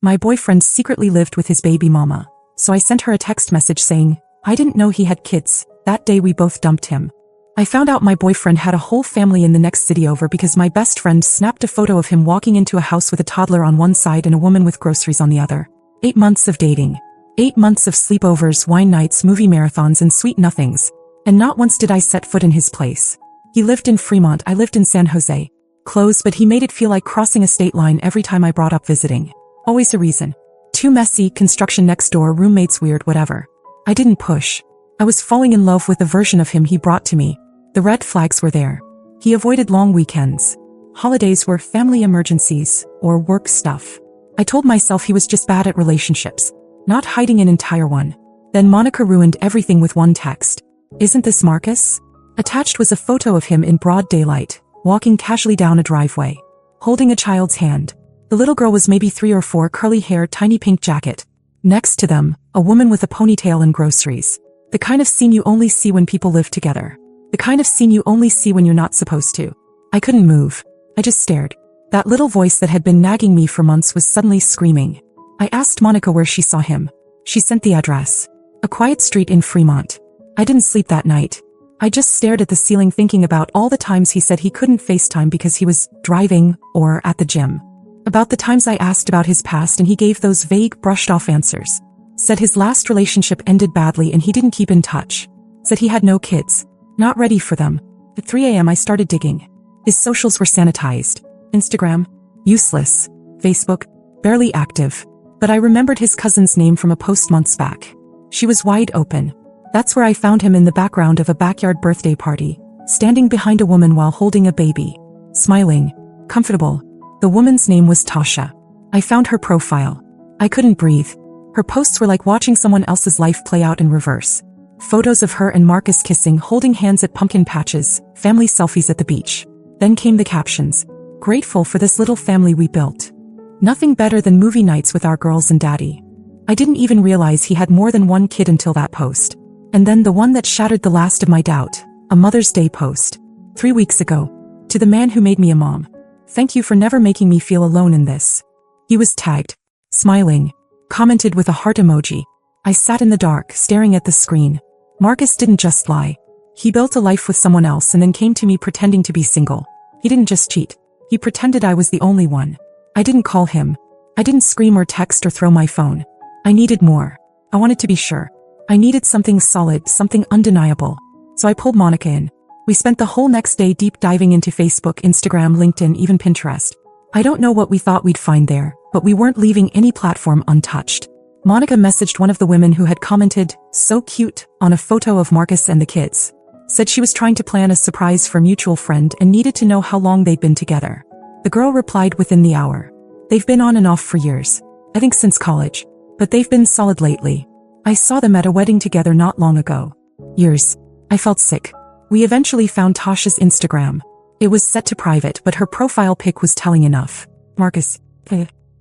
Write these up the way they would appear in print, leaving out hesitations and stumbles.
My boyfriend secretly lived with his baby mama, so I sent her a text message saying, I didn't know he had kids. That day we both dumped him. I found out my boyfriend had a whole family in the next city over because my best friend snapped a photo of him walking into a house with a toddler on one side and a woman with groceries on the other. 8 months of dating. 8 months of sleepovers, wine nights, movie marathons, and sweet nothings. And not once did I set foot in his place. He lived in Fremont, I lived in San Jose. Close, but he made it feel like crossing a state line every time I brought up visiting. Always a reason. Too messy, construction next door, roommates weird, whatever. I didn't push. I was falling in love with the version of him he brought to me. The red flags were there. He avoided long weekends. Holidays were family emergencies or work stuff. I told myself he was just bad at relationships, not hiding an entire one. Then Monica ruined everything with one text. Isn't this Marcus? Attached was a photo of him in broad daylight, walking casually down a driveway, holding a child's hand. The little girl was maybe 3 or 4, curly hair, tiny pink jacket. Next to them, a woman with a ponytail and groceries. The kind of scene you only see when people live together. The kind of scene you only see when you're not supposed to. I couldn't move. I just stared. That little voice that had been nagging me for months was suddenly screaming. I asked Monica where she saw him. She sent the address. A quiet street in Fremont. I didn't sleep that night. I just stared at the ceiling thinking about all the times he said he couldn't FaceTime because he was driving or at the gym. About the times I asked about his past and he gave those vague, brushed-off answers. Said his last relationship ended badly and he didn't keep in touch. Said he had no kids. Not ready for them. At 3 a.m. I started digging. His socials were sanitized. Instagram? Useless. Facebook? Barely active. But I remembered his cousin's name from a post months back. She was wide open. That's where I found him, in the background of a backyard birthday party, standing behind a woman while holding a baby. Smiling. Comfortable. The woman's name was Tasha. I found her profile. I couldn't breathe. Her posts were like watching someone else's life play out in reverse. Photos of her and Marcus kissing, holding hands at pumpkin patches, family selfies at the beach. Then came the captions. Grateful for this little family we built. Nothing better than movie nights with our girls and daddy. I didn't even realize he had more than one kid until that post. And then the one that shattered the last of my doubt, a Mother's Day post. 3 weeks ago. To the man who made me a mom. Thank you for never making me feel alone in this. He was tagged. Smiling. Commented with a heart emoji. I sat in the dark, staring at the screen. Marcus didn't just lie. He built a life with someone else and then came to me pretending to be single. He didn't just cheat. He pretended I was the only one. I didn't call him. I didn't scream or text or throw my phone. I needed more. I wanted to be sure. I needed something solid, something undeniable. So I pulled Monica in. We spent the whole next day deep diving into Facebook, Instagram, LinkedIn, even Pinterest. I don't know what we thought we'd find there, but we weren't leaving any platform untouched. Monica messaged one of the women who had commented, "So cute," on a photo of Marcus and the kids. Said she was trying to plan a surprise for a mutual friend and needed to know how long they'd been together. The girl replied within the hour. They've been on and off for years. I think since college. But they've been solid lately. I saw them at a wedding together not long ago. Years. I felt sick. We eventually found Tasha's Instagram. It was set to private, but her profile pic was telling enough. Marcus.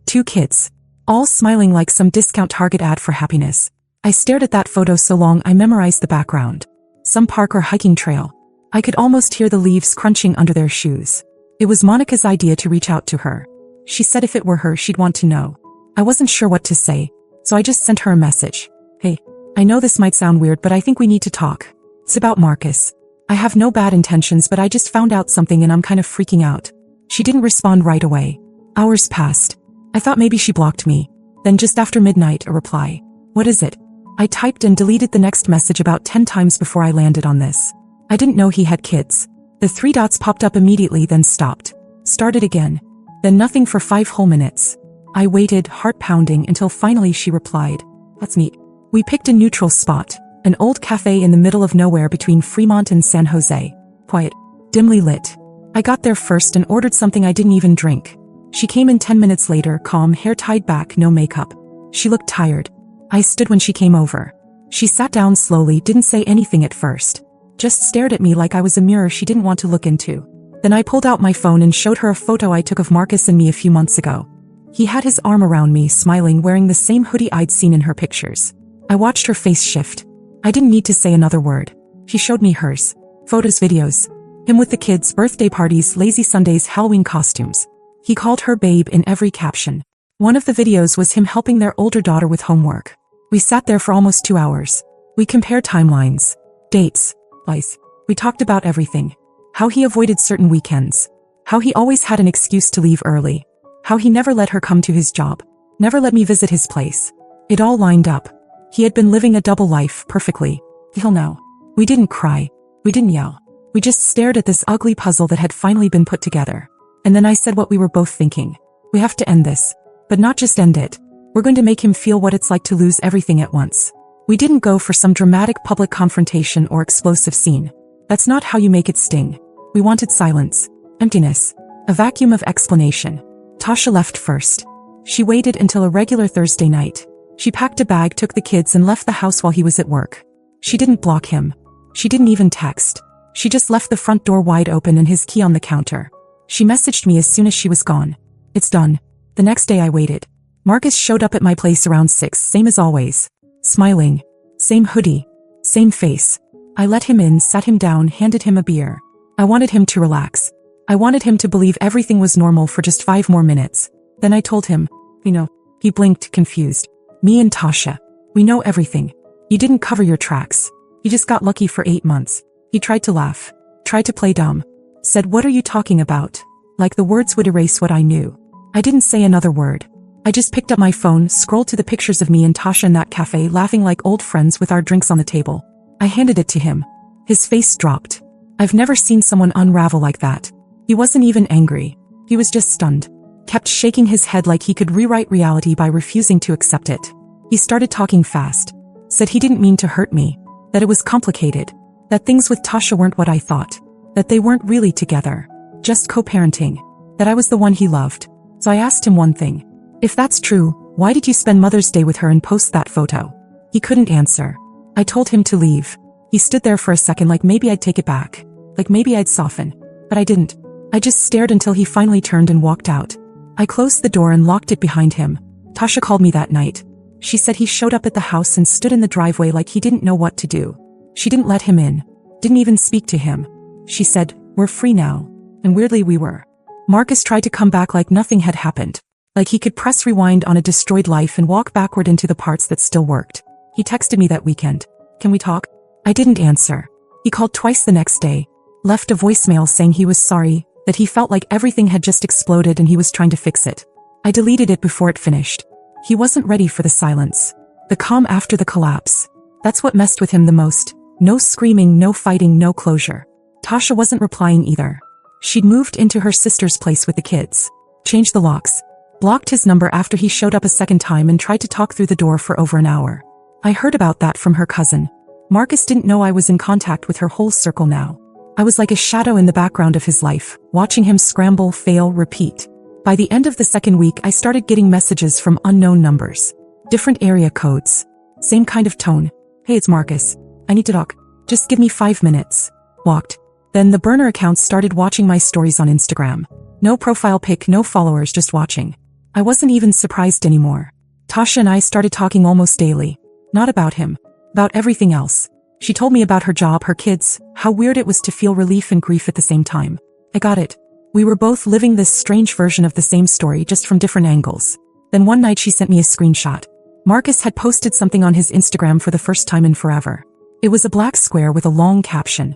2 kids. All smiling like some discount Target ad for happiness. I stared at that photo so long I memorized the background. Some park or hiking trail. I could almost hear the leaves crunching under their shoes. It was Monica's idea to reach out to her. She said if it were her she'd want to know. I wasn't sure what to say, so I just sent her a message. Hey, I know this might sound weird, but I think we need to talk. It's about Marcus. I have no bad intentions, but I just found out something and I'm kind of freaking out. She didn't respond right away. Hours passed. I thought maybe she blocked me. Then just after midnight, a reply. What is it? I typed and deleted the next message about 10 times before I landed on this. I didn't know he had kids. The 3 dots popped up immediately, then stopped. Started again. Then nothing for 5 whole minutes. I waited, heart pounding, until finally she replied. Let's meet. We picked a neutral spot. An old cafe in the middle of nowhere between Fremont and San Jose. Quiet. Dimly lit. I got there first and ordered something I didn't even drink. She came in 10 minutes later, calm, hair tied back, no makeup. She looked tired. I stood when she came over. She sat down slowly, didn't say anything at first. Just stared at me like I was a mirror she didn't want to look into. Then I pulled out my phone and showed her a photo I took of Marcus and me a few months ago. He had his arm around me, smiling, wearing the same hoodie I'd seen in her pictures. I watched her face shift. I didn't need to say another word. She showed me hers. Photos, videos. Him with the kids, birthday parties, lazy Sundays, Halloween costumes. He called her babe in every caption. One of the videos was him helping their older daughter with homework. We sat there for almost 2 hours. We compared timelines, dates, lies. We talked about everything. How he avoided certain weekends. How he always had an excuse to leave early. How he never let her come to his job. Never let me visit his place. It all lined up. He had been living a double life perfectly. Till now. We didn't cry. We didn't yell. We just stared at this ugly puzzle that had finally been put together. And then I said what we were both thinking. We have to end this. But not just end it. We're going to make him feel what it's like to lose everything at once. We didn't go for some dramatic public confrontation or explosive scene. That's not how you make it sting. We wanted silence, emptiness, a vacuum of explanation. Tasha left first. She waited until a regular Thursday night. She packed a bag, took the kids, and left the house while he was at work. She didn't block him. She didn't even text. She just left the front door wide open and his key on the counter. She messaged me as soon as she was gone. It's done. The next day I waited. Marcus showed up at my place around 6, same as always. Smiling. Same hoodie. Same face. I let him in, sat him down, handed him a beer. I wanted him to relax. I wanted him to believe everything was normal for just 5 more minutes. Then I told him, He blinked, confused. Me and Tasha. We know everything. You didn't cover your tracks. You just got lucky for 8 months. He tried to laugh. Tried to play dumb. Said, what are you talking about? Like the words would erase what I knew. I didn't say another word. I just picked up my phone, scrolled to the pictures of me and Tasha in that cafe laughing like old friends with our drinks on the table. I handed it to him. His face dropped. I've never seen someone unravel like that. He wasn't even angry. He was just stunned. Kept shaking his head like he could rewrite reality by refusing to accept it. He started talking fast. Said he didn't mean to hurt me. That it was complicated. That things with Tasha weren't what I thought. That they weren't really together. Just co-parenting. That I was the one he loved. So I asked him one thing. If that's true, why did you spend Mother's Day with her and post that photo? He couldn't answer. I told him to leave. He stood there for a second like maybe I'd take it back. Like maybe I'd soften. But I didn't. I just stared until he finally turned and walked out. I closed the door and locked it behind him. Tasha called me that night. She said he showed up at the house and stood in the driveway like he didn't know what to do. She didn't let him in. Didn't even speak to him. She said, we're free now. And weirdly we were. Marcus tried to come back like nothing had happened. Like he could press rewind on a destroyed life and walk backward into the parts that still worked. He texted me that weekend. Can we talk? I didn't answer. He called twice the next day. Left a voicemail saying he was sorry, that he felt like everything had just exploded and he was trying to fix it. I deleted it before it finished. He wasn't ready for the silence. The calm after the collapse. That's what messed with him the most. No screaming, no fighting, no closure. Tasha wasn't replying either. She'd moved into her sister's place with the kids. Changed the locks. Blocked his number after he showed up a second time and tried to talk through the door for over an hour. I heard about that from her cousin. Marcus didn't know I was in contact with her whole circle now. I was like a shadow in the background of his life, watching him scramble, fail, repeat. By the end of the second week, I started getting messages from unknown numbers. Different area codes. Same kind of tone. Hey, it's Marcus. I need to talk. Just give me 5 minutes. Walked. Then the burner accounts started watching my stories on Instagram. No profile pic, no followers, just watching. I wasn't even surprised anymore. Tasha and I started talking almost daily. Not about him. About everything else. She told me about her job, her kids, how weird it was to feel relief and grief at the same time. I got it. We were both living this strange version of the same story, just from different angles. Then one night she sent me a screenshot. Marcus had posted something on his Instagram for the first time in forever. It was a black square with a long caption.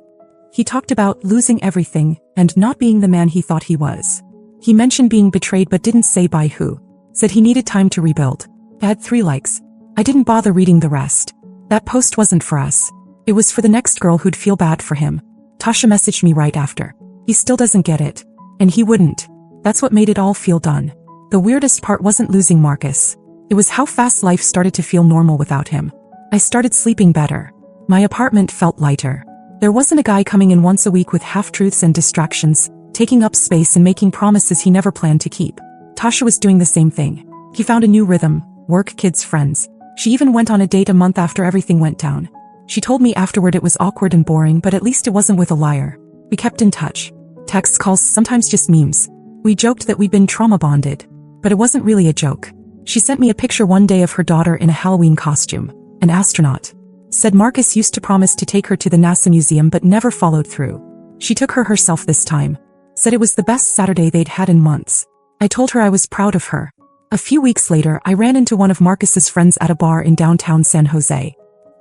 He talked about losing everything and not being the man he thought he was. He mentioned being betrayed but didn't say by who. Said he needed time to rebuild. I had 3 likes. I didn't bother reading the rest. That post wasn't for us. It was for the next girl who'd feel bad for him. Tasha messaged me right after. He still doesn't get it. And he wouldn't. That's what made it all feel done. The weirdest part wasn't losing Marcus. It was how fast life started to feel normal without him. I started sleeping better. My apartment felt lighter. There wasn't a guy coming in once a week with half-truths and distractions, taking up space and making promises he never planned to keep. Tasha was doing the same thing. He found a new rhythm, work, kids, friends. She even went on a date a month after everything went down. She told me afterward it was awkward and boring, but at least it wasn't with a liar. We kept in touch. Texts, calls, sometimes just memes. We joked that we'd been trauma bonded. But it wasn't really a joke. She sent me a picture one day of her daughter in a Halloween costume. An astronaut. Said Marcus used to promise to take her to the NASA museum but never followed through. She took her herself this time. Said it was the best Saturday they'd had in months. I told her I was proud of her. A few weeks later, I ran into one of Marcus's friends at a bar in downtown San Jose.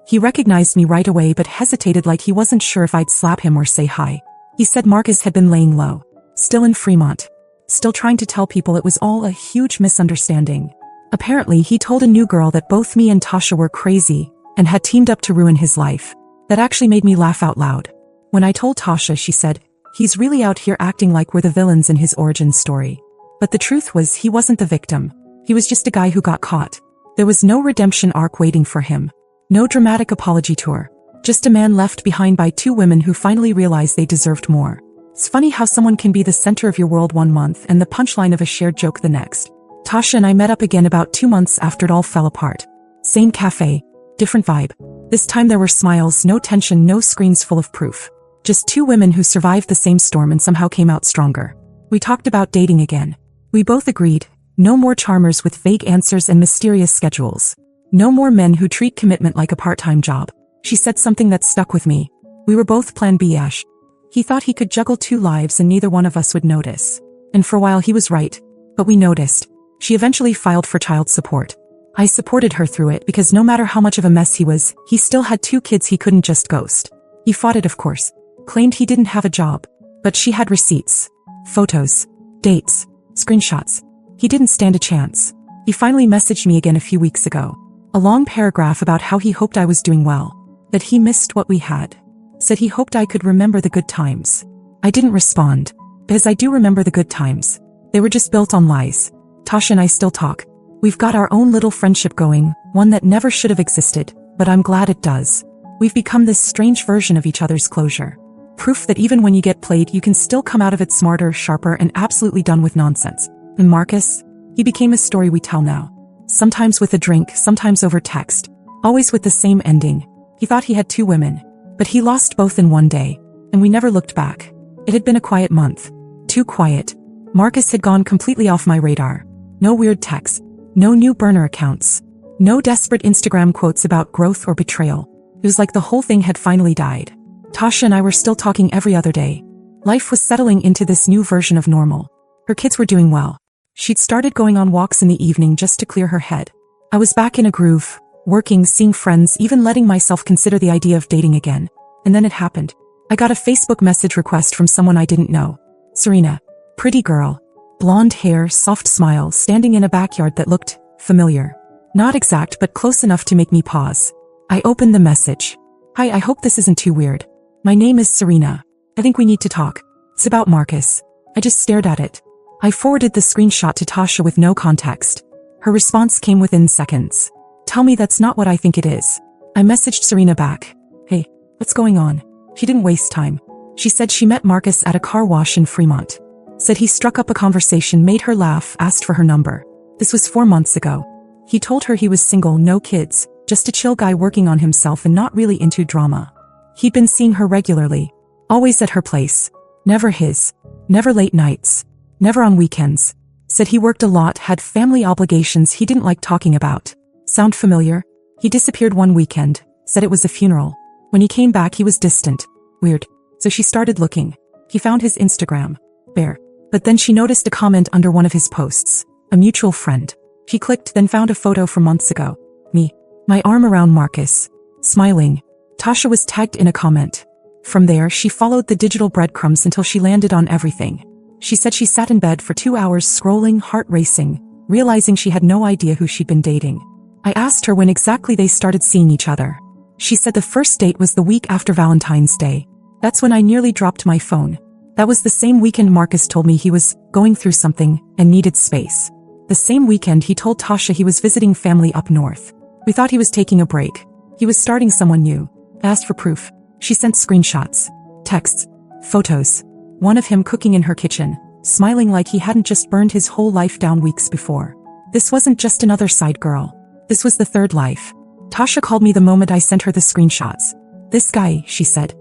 He recognized me right away but hesitated like he wasn't sure if I'd slap him or say hi. He said Marcus had been laying low, still in Fremont, still trying to tell people it was all a huge misunderstanding. Apparently, he told a new girl that both me and Tasha were crazy and had teamed up to ruin his life. That actually made me laugh out loud. When I told Tasha, she said, "He's really out here acting like we're the villains in his origin story." But the truth was, he wasn't the victim. He was just a guy who got caught. There was no redemption arc waiting for him. No dramatic apology tour. Just a man left behind by two women who finally realized they deserved more. It's funny how someone can be the center of your world one month and the punchline of a shared joke the next. Tasha and I met up again about 2 months after it all fell apart. Same cafe, different vibe. This time there were smiles, no tension, no screens full of proof. Just two women who survived the same storm and somehow came out stronger. We talked about dating again. We both agreed, no more charmers with vague answers and mysterious schedules. No more men who treat commitment like a part-time job. She said something that stuck with me. We were both Plan B-ish. He thought he could juggle 2 lives and neither one of us would notice. And for a while he was right. But we noticed. She eventually filed for child support. I supported her through it because no matter how much of a mess he was, he still had 2 kids he couldn't just ghost. He fought it, of course. Claimed he didn't have a job. But she had receipts. Photos. Dates. Screenshots. He didn't stand a chance. He finally messaged me again a few weeks ago. A long paragraph about how he hoped I was doing well. That he missed what we had. Said he hoped I could remember the good times. I didn't respond. Because I do remember the good times. They were just built on lies. Tasha and I still talk. We've got our own little friendship going, one that never should have existed, but I'm glad it does. We've become this strange version of each other's closure. Proof that even when you get played, you can still come out of it smarter, sharper, and absolutely done with nonsense. And Marcus? He became a story we tell now. Sometimes with a drink, sometimes over text. Always with the same ending. He thought he had 2 women. But he lost both in one day. And we never looked back. It had been a quiet month. Too quiet. Marcus had gone completely off my radar. No weird texts. No new burner accounts. No desperate Instagram quotes about growth or betrayal. It was like the whole thing had finally died. Tasha and I were still talking every other day. Life was settling into this new version of normal. Her kids were doing well. She'd started going on walks in the evening just to clear her head. I was back in a groove, working, seeing friends, even letting myself consider the idea of dating again. And then it happened. I got a Facebook message request from someone I didn't know. Serena. Pretty girl. Blonde hair, soft smile, standing in a backyard that looked familiar. Not exact, but close enough to make me pause. I opened the message. "Hi, I hope this isn't too weird. My name is Serena. I think we need to talk. It's about Marcus." I just stared at it. I forwarded the screenshot to Tasha with no context. Her response came within seconds. "Tell me that's not what I think it is." I messaged Serena back. "Hey, what's going on?" She didn't waste time. She said she met Marcus at a car wash in Fremont. Said he struck up a conversation, made her laugh, asked for her number. This was 4 months ago. He told her he was single, no kids, just a chill guy working on himself and not really into drama. He'd been seeing her regularly. Always at her place. Never his. Never late nights. Never on weekends. Said he worked a lot, had family obligations he didn't like talking about. Sound familiar? He disappeared one weekend. Said it was a funeral. When he came back, he was distant. Weird. So she started looking. He found his Instagram. Bare. But then she noticed a comment under one of his posts. A mutual friend. She clicked, then found a photo from months ago. Me. My arm around Marcus. Smiling. Tasha was tagged in a comment. From there, she followed the digital breadcrumbs until she landed on everything. She said she sat in bed for 2 hours scrolling, heart racing, realizing she had no idea who she'd been dating. I asked her when exactly they started seeing each other. She said the first date was the week after Valentine's Day. That's when I nearly dropped my phone. That was the same weekend Marcus told me he was going through something and needed space. The same weekend he told Tasha he was visiting family up north. We thought he was taking a break. He was starting someone new. I asked for proof. She sent screenshots, texts, photos. One of him cooking in her kitchen, smiling like he hadn't just burned his whole life down weeks before. This wasn't just another side girl. This was the third life. Tasha called me the moment I sent her the screenshots. "This guy," she said.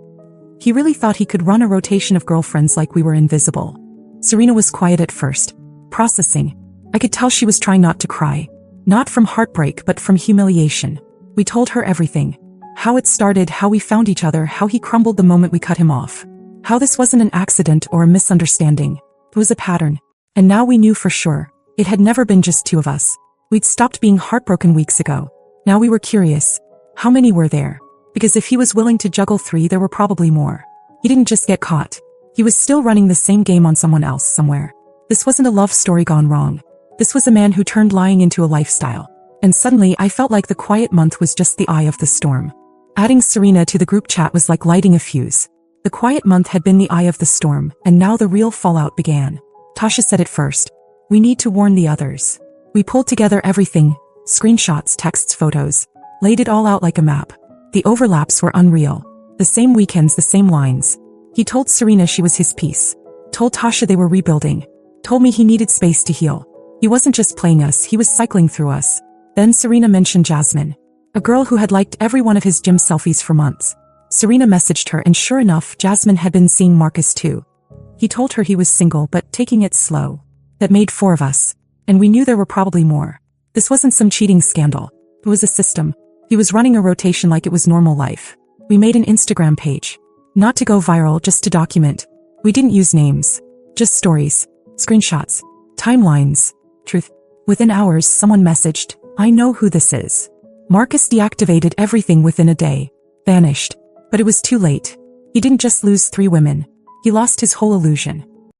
"He really thought he could run a rotation of girlfriends like we were invisible." Serena was quiet at first, processing. I could tell she was trying not to cry. Not from heartbreak, but from humiliation. We told her everything. How it started, how we found each other, how he crumbled the moment we cut him off. How this wasn't an accident or a misunderstanding. It was a pattern. And now we knew for sure. It had never been just two of us. We'd stopped being heartbroken weeks ago. Now we were curious. How many were there? Because if he was willing to juggle 3, there were probably more. He didn't just get caught. He was still running the same game on someone else somewhere. This wasn't a love story gone wrong. This was a man who turned lying into a lifestyle. And suddenly I felt like the quiet month was just the eye of the storm. Adding Serena to the group chat was like lighting a fuse. The quiet month had been the eye of the storm, and now the real fallout began. Tasha said it first. We need to warn the others. We pulled together everything, screenshots, texts, photos, laid it all out like a map. The overlaps were unreal. The same weekends, the same lines. He told Serena she was his piece. Told Tasha they were rebuilding. Told me he needed space to heal. He wasn't just playing us, he was cycling through us. Then Serena mentioned Jasmine, a girl who had liked every one of his gym selfies for months. Serena messaged her, and sure enough, Jasmine had been seeing Marcus too. He told her he was single but taking it slow. That made 4 of us. And we knew there were probably more. This wasn't some cheating scandal. It was a system. He was running a rotation like it was normal life. We made an Instagram page. Not to go viral, just to document. We didn't use names. Just stories. Screenshots. Timelines. Truth. Within hours, someone messaged, I know who this is. Marcus deactivated everything within a day. Vanished. But it was too late. He didn't just lose 3 women. He lost his whole illusion.